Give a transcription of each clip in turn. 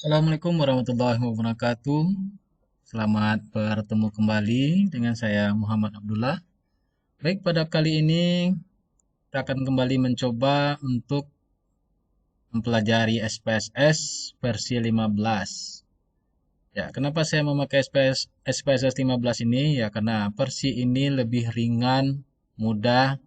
Assalamualaikum warahmatullahi wabarakatuh. Selamat bertemu kembali dengan saya Muhammad Abdullah. Baik, pada kali ini kita akan kembali mencoba untuk mempelajari SPSS versi 15. Ya, kenapa saya memakai SPSS 15 ini? Ya, karena versi ini lebih ringan, mudah,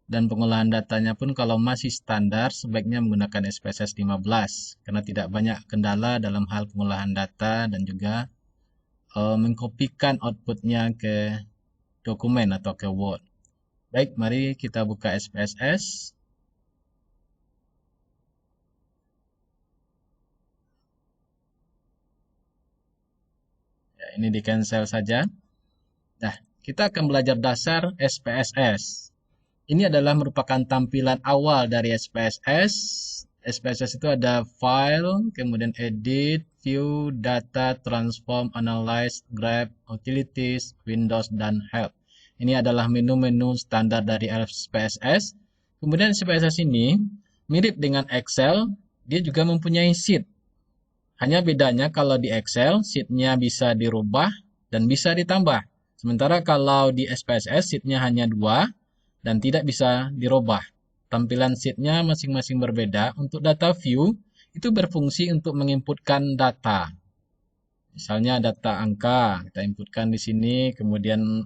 dan pengolahan datanya pun kalau masih standar sebaiknya menggunakan SPSS 15 karena tidak banyak kendala dalam hal pengolahan data dan juga mengkopikan outputnya ke dokumen atau ke Word. Baik, mari kita buka SPSS. Ya, ini di cancel saja. Nah, kita akan belajar dasar SPSS. Ini adalah merupakan tampilan awal dari SPSS. SPSS itu ada file, kemudian edit, view, data, transform, analyze, grab, utilities, windows, dan help. Ini adalah menu-menu standar dari SPSS. Kemudian SPSS ini mirip dengan Excel, dia juga mempunyai sheet. Hanya bedanya kalau di Excel, sheet-nya bisa dirubah dan bisa ditambah. Sementara kalau di SPSS, sheet-nya hanya dua dan tidak bisa dirubah. Tampilan sheet-nya masing-masing berbeda. Untuk data view, itu berfungsi untuk menginputkan data. Misalnya data angka, kita inputkan di sini, kemudian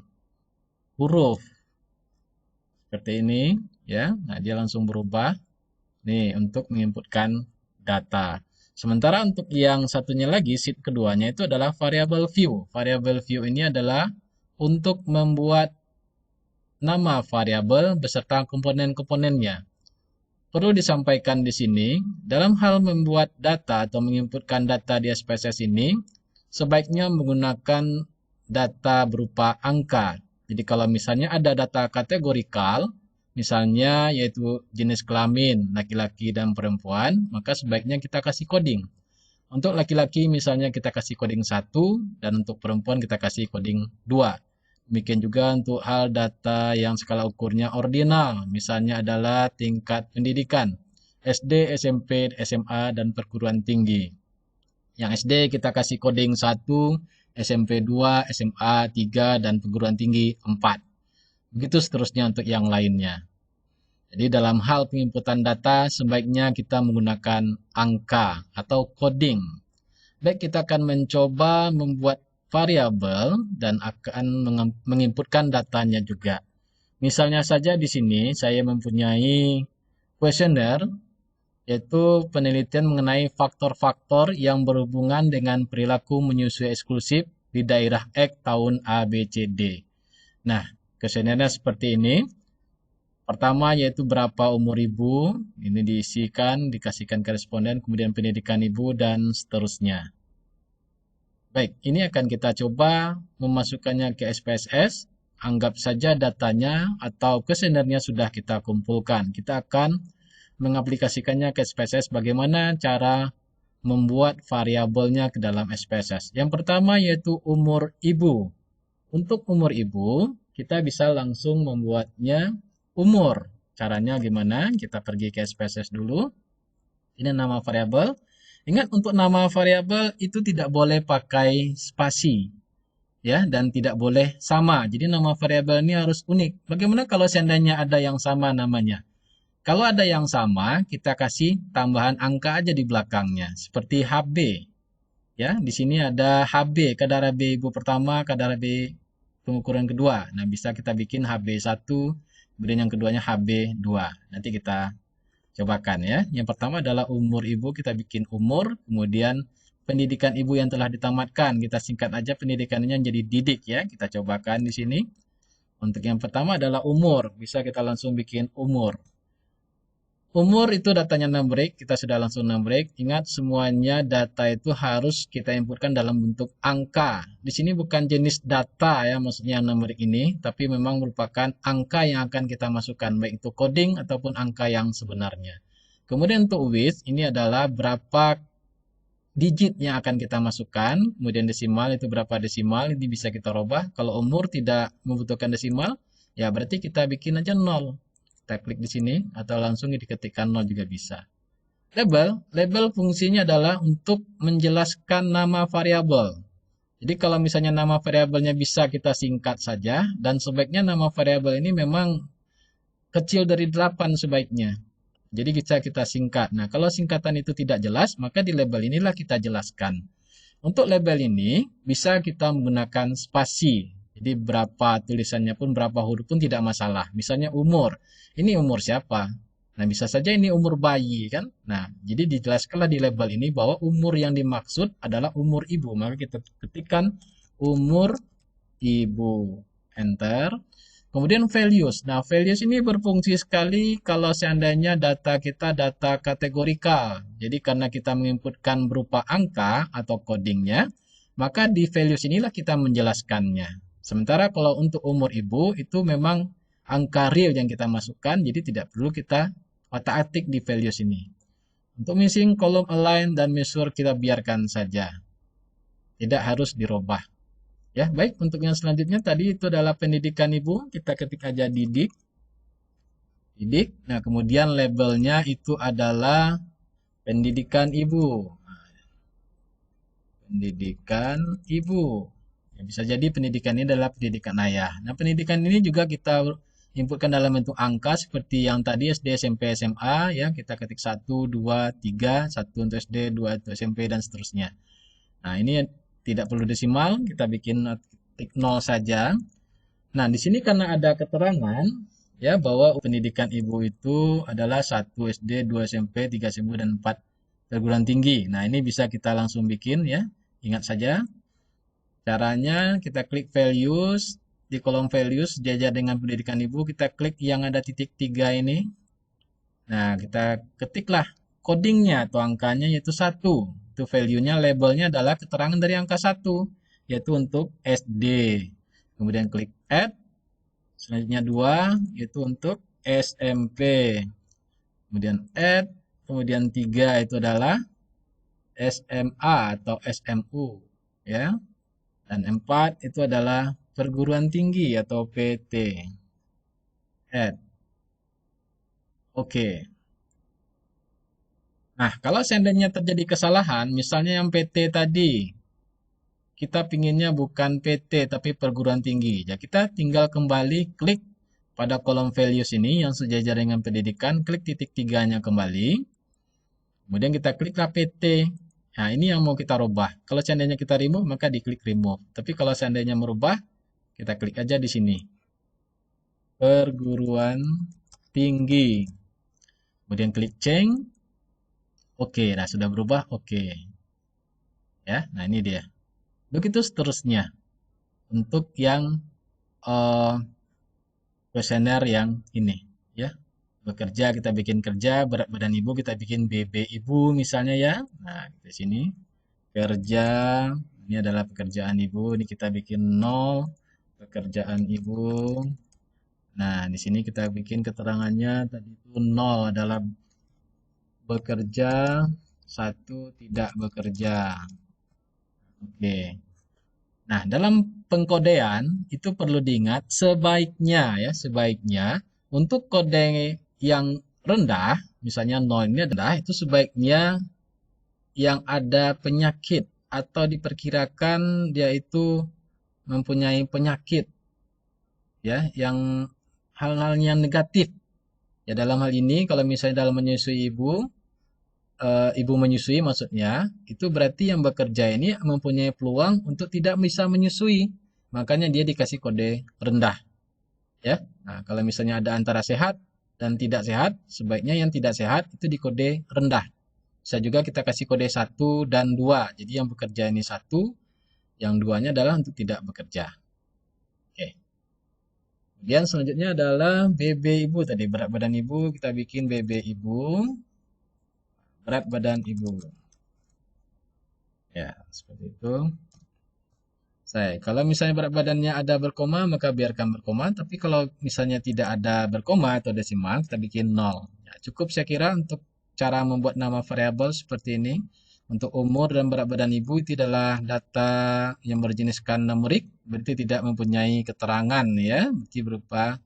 huruf. Seperti ini, ya. Nah, dia langsung berubah. Nih, untuk menginputkan data. Sementara untuk yang satunya lagi, sheet keduanya itu adalah variable view. Variable view ini adalah untuk membuat nama variabel beserta komponen-komponennya. Perlu disampaikan di sini, dalam hal membuat data atau menginputkan data di SPSS ini, sebaiknya menggunakan data berupa angka. Jadi kalau misalnya ada data kategorikal, misalnya yaitu jenis kelamin, laki-laki dan perempuan, maka sebaiknya kita kasih coding. Untuk laki-laki misalnya kita kasih coding 1 dan untuk perempuan kita kasih coding 2. Demikian juga untuk hal data yang skala ukurnya ordinal, misalnya adalah tingkat pendidikan, SD, SMP, SMA, dan perguruan tinggi. Yang SD kita kasih coding 1, SMP 2, SMA 3, dan perguruan tinggi 4. Begitu seterusnya untuk yang lainnya. Jadi dalam hal penginputan data sebaiknya kita menggunakan angka atau coding. Baik, kita akan mencoba membuat variabel dan akan menginputkan datanya juga. Misalnya saja di sini saya mempunyai kuesioner, yaitu penelitian mengenai faktor-faktor yang berhubungan dengan perilaku menyusui eksklusif di daerah X tahun A, B, C, D. Nah, kuesionernya seperti ini. Pertama yaitu berapa umur ibu, ini diisikan, dikasihkan ke responden, kemudian pendidikan ibu, dan seterusnya. Baik, ini akan kita coba memasukkannya ke SPSS. Anggap saja datanya atau kuesionernya sudah kita kumpulkan. Kita akan mengaplikasikannya ke SPSS. Bagaimana cara membuat variabelnya ke dalam SPSS? Yang pertama yaitu umur ibu. Untuk umur ibu, kita bisa langsung membuatnya umur. Caranya gimana? Kita pergi ke SPSS dulu. Ini nama variabel. Ingat, untuk nama variabel itu tidak boleh pakai spasi, ya, dan tidak boleh sama. Jadi nama variabel ini harus unik. Bagaimana kalau seandainya ada yang sama namanya? Kalau ada yang sama, kita kasih tambahan angka aja di belakangnya, seperti HB. Ya, di sini ada HB, kadar HB ibu pertama, kadar HB pengukuran kedua. Nah, bisa kita bikin HB1, kemudian yang keduanya HB2. Nanti kita cobakan ya. Yang pertama adalah umur ibu, kita bikin umur, kemudian pendidikan ibu yang telah ditamatkan, kita singkat aja pendidikannya jadi didik ya. Kita cobakan di sini. Untuk yang pertama adalah umur, bisa kita langsung bikin umur. Umur itu datanya numerik, kita sudah langsung numerik. Ingat semuanya data itu harus kita inputkan dalam bentuk angka. Di sini bukan jenis data ya, maksudnya numerik ini, tapi memang merupakan angka yang akan kita masukkan, baik itu coding ataupun angka yang sebenarnya. Kemudian untuk width, ini adalah berapa digit yang akan kita masukkan. Kemudian desimal itu berapa desimal, ini bisa kita rubah. Kalau umur tidak membutuhkan desimal, ya berarti kita bikin aja 0. Kita klik di sini atau langsung diketikkan 0 juga bisa. Label fungsinya adalah untuk menjelaskan nama variabel. Jadi kalau misalnya nama variabelnya bisa kita singkat saja, dan sebaiknya nama variabel ini memang kecil dari 8 sebaiknya. Jadi kita singkat. Nah, kalau singkatan itu tidak jelas, maka di label inilah kita jelaskan. Untuk label ini bisa kita menggunakan spasi. Jadi berapa tulisannya pun, berapa huruf pun tidak masalah. Misalnya umur. Ini umur siapa? Nah, bisa saja ini umur bayi kan? Nah, jadi dijelaskanlah di label ini bahwa umur yang dimaksud adalah umur ibu. Maka kita ketikkan umur ibu. Enter. Kemudian values. Nah, values ini berfungsi sekali kalau seandainya data kita data kategorikal. Jadi karena kita menginputkan berupa angka atau codingnya, maka di values inilah kita menjelaskannya. Sementara kalau untuk umur ibu itu memang angka real yang kita masukkan, jadi tidak perlu kita otak-atik di values ini. Untuk missing, column, align, dan measure kita biarkan saja. Tidak harus dirubah. Ya, baik, untuk yang selanjutnya tadi itu adalah pendidikan ibu, kita ketik aja didik. Didik. Nah, kemudian labelnya itu adalah pendidikan ibu. Pendidikan ibu. Ya, bisa jadi pendidikan ini adalah pendidikan ayah. Nah, pendidikan ini juga kita inputkan dalam bentuk angka seperti yang tadi SD, SMP, SMA, ya, kita ketik 1, 2, 3, 1 untuk SD, 2 untuk SMP, dan seterusnya. Nah, ini tidak perlu desimal, kita bikin titik 0 saja. Nah, di sini karena ada keterangan ya bahwa pendidikan ibu itu adalah 1 SD, 2 SMP, 3 SMP, dan 4 perguruan tinggi. Nah, ini bisa kita langsung bikin ya. Ingat saja caranya, kita klik values, di kolom values sejajar dengan pendidikan ibu, kita klik yang ada titik 3 ini. Nah, kita ketiklah codingnya atau angkanya yaitu 1. Itu value-nya, labelnya adalah keterangan dari angka 1, yaitu untuk SD. Kemudian klik add. Selanjutnya 2, yaitu untuk SMP. Kemudian add. Kemudian 3 itu adalah SMA atau SMU. Ya. Dan 4 itu adalah perguruan tinggi atau PT. Add. Oke. Nah, kalau seandainya terjadi kesalahan, misalnya yang PT tadi, kita pinginnya bukan PT tapi perguruan tinggi. Ya, kita tinggal kembali klik pada kolom values ini yang sejajar dengan pendidikan, klik titik 3-nya kembali. Kemudian kita kliklah PT. Nah, ini yang mau kita rubah. Kalau seandainya kita remove, maka diklik remove. Tapi kalau seandainya merubah, kita klik aja di sini. Perguruan tinggi. Kemudian klik change. Oke, nah sudah berubah, oke. Ya, nah ini dia. Begitu seterusnya. Untuk yang kuesioner yang ini, ya. Bekerja kita bikin kerja, berat badan ibu kita bikin BB ibu misalnya ya. Nah, di sini kerja, ini adalah pekerjaan ibu, ini kita bikin 0 pekerjaan ibu. Nah, di sini kita bikin keterangannya tadi itu 0 adalah bekerja, 1 tidak bekerja. Oke. Nah, dalam pengkodean itu perlu diingat sebaiknya untuk kode yang rendah, misalnya 0 ini adalah itu sebaiknya yang ada penyakit atau diperkirakan dia itu mempunyai penyakit ya, yang hal-hal yang negatif. Ya, dalam hal ini kalau misalnya dalam menyusui ibu menyusui maksudnya, itu berarti yang bekerja ini mempunyai peluang untuk tidak bisa menyusui. Makanya dia dikasih kode rendah. Ya. Nah, kalau misalnya ada antara sehat dan tidak sehat, sebaiknya yang tidak sehat itu di kode rendah. Bisa juga kita kasih kode 1 dan 2. Jadi yang bekerja ini 1, yang 2-nya adalah untuk tidak bekerja. Oke. Kemudian selanjutnya adalah BB ibu tadi, berat badan ibu, kita bikin BB ibu. Berat badan ibu. Ya, seperti itu. Kalau misalnya berat badannya ada berkoma, maka biarkan berkoma. Tapi kalau misalnya tidak ada berkoma atau desimal, kita bikin 0. Ya, cukup saya kira untuk cara membuat nama variabel seperti ini. Untuk umur dan berat badan ibu itu adalah data yang berjeniskan numerik, berarti tidak mempunyai keterangan ya, berarti berupa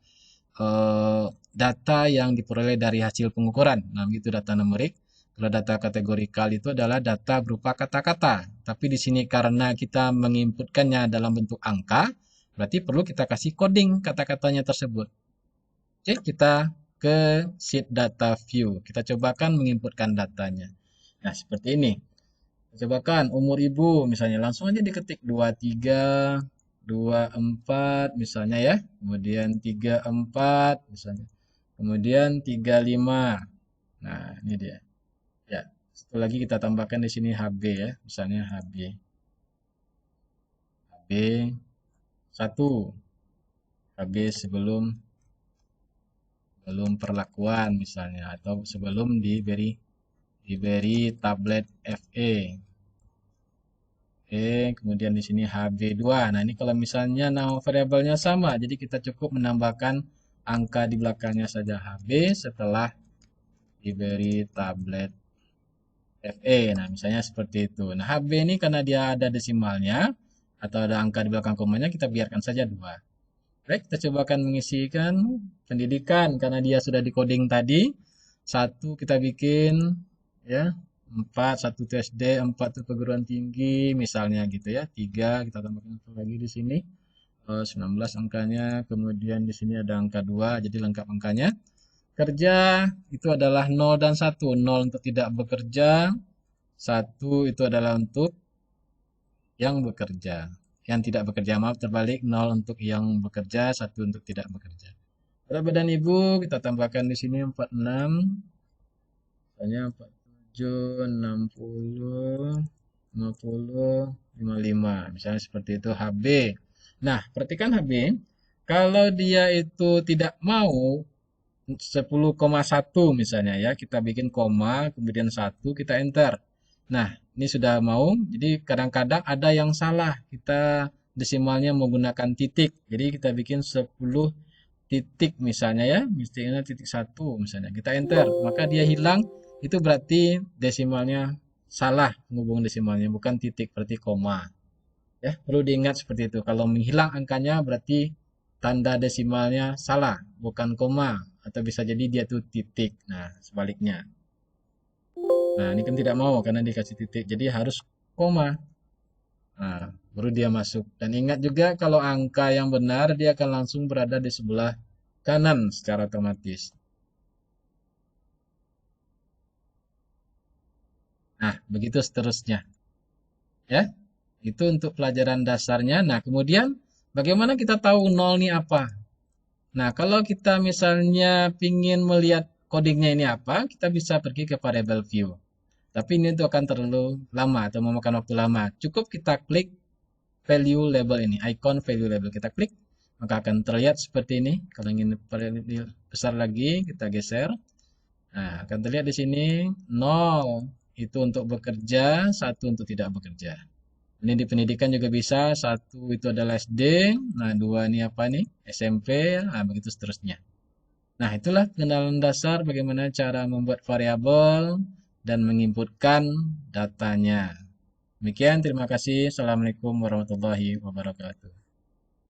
data yang diperoleh dari hasil pengukuran. Nah, begitu data numerik. Kalau data kategorikal itu adalah data berupa kata-kata. Tapi di sini karena kita menginputkannya dalam bentuk angka, berarti perlu kita kasih coding kata-katanya tersebut. Oke, kita ke sheet data view. Kita cobakan menginputkan datanya. Nah, seperti ini. Kita cobakan umur ibu misalnya langsung aja diketik 23, 24 misalnya ya. Kemudian 34 misalnya. Kemudian 35. Nah, ini dia. Ya, satu lagi kita tambahkan di sini HB ya, misalnya HB 1, HB sebelum perlakuan misalnya atau sebelum diberi tablet FE. Kemudian di sini HB2. Nah, ini kalau misalnya nama variabelnya sama, jadi kita cukup menambahkan angka di belakangnya saja HB setelah diberi tablet FE. Nah, misalnya seperti itu. Nah, HB ini karena dia ada desimalnya atau ada angka di belakang komanya, kita biarkan saja 2. Baik, kita cobakan mengisikan pendidikan karena dia sudah di-coding tadi. 1 kita bikin ya, 4, 1 itu SD, 4 itu perguruan tinggi, misalnya gitu ya. 3 kita tambahkan lagi di sini. 19 angkanya, kemudian di sini ada angka 2, jadi lengkap angkanya. Kerja itu adalah 0 dan 1. 0 untuk tidak bekerja, 1 itu adalah untuk yang bekerja. Yang tidak bekerja, maaf terbalik, 0 untuk yang bekerja, 1 untuk tidak bekerja. Berat badan ibu kita tambahkan di sini 46. Misalnya 47, 60, 50, 55. Misalnya seperti itu HB. Nah, perhatikan HB. Kalau dia itu tidak mau 10,1 misalnya ya, kita bikin koma, kemudian 1, kita enter. Nah, ini sudah mau, jadi kadang-kadang ada yang salah, kita desimalnya menggunakan titik, jadi kita bikin 10 titik misalnya ya, misalnya titik 1 misalnya, kita enter, maka dia hilang, itu berarti desimalnya salah, menghubung desimalnya, bukan titik, berarti koma. Ya, perlu diingat seperti itu, kalau menghilang angkanya berarti tanda desimalnya salah, bukan koma, atau bisa jadi dia tuh titik. Nah, sebaliknya. Nah, ini kan tidak mau karena dikasih titik, jadi harus koma. Nah, baru dia masuk. Dan ingat juga kalau angka yang benar dia akan langsung berada di sebelah kanan secara otomatis. Nah, begitu seterusnya. Ya, itu untuk pelajaran dasarnya. Nah, kemudian bagaimana kita tahu nol ini apa? Nah, kalau kita misalnya ingin melihat codingnya ini apa, kita bisa pergi ke variable view. Tapi ini itu akan terlalu lama atau memakan waktu lama. Cukup kita klik value label ini, icon value label. Kita klik, maka akan terlihat seperti ini. Kalau ingin besar lagi, kita geser. Nah, akan terlihat di sini 0 itu untuk bekerja, 1 untuk tidak bekerja. Ini di pendidikan juga bisa, 1 itu adalah SD, nah 2 ini apa nih? SMP, nah begitu seterusnya. Nah, itulah pengenalan dasar bagaimana cara membuat variabel dan menginputkan datanya. Demikian, terima kasih. Assalamualaikum warahmatullahi wabarakatuh.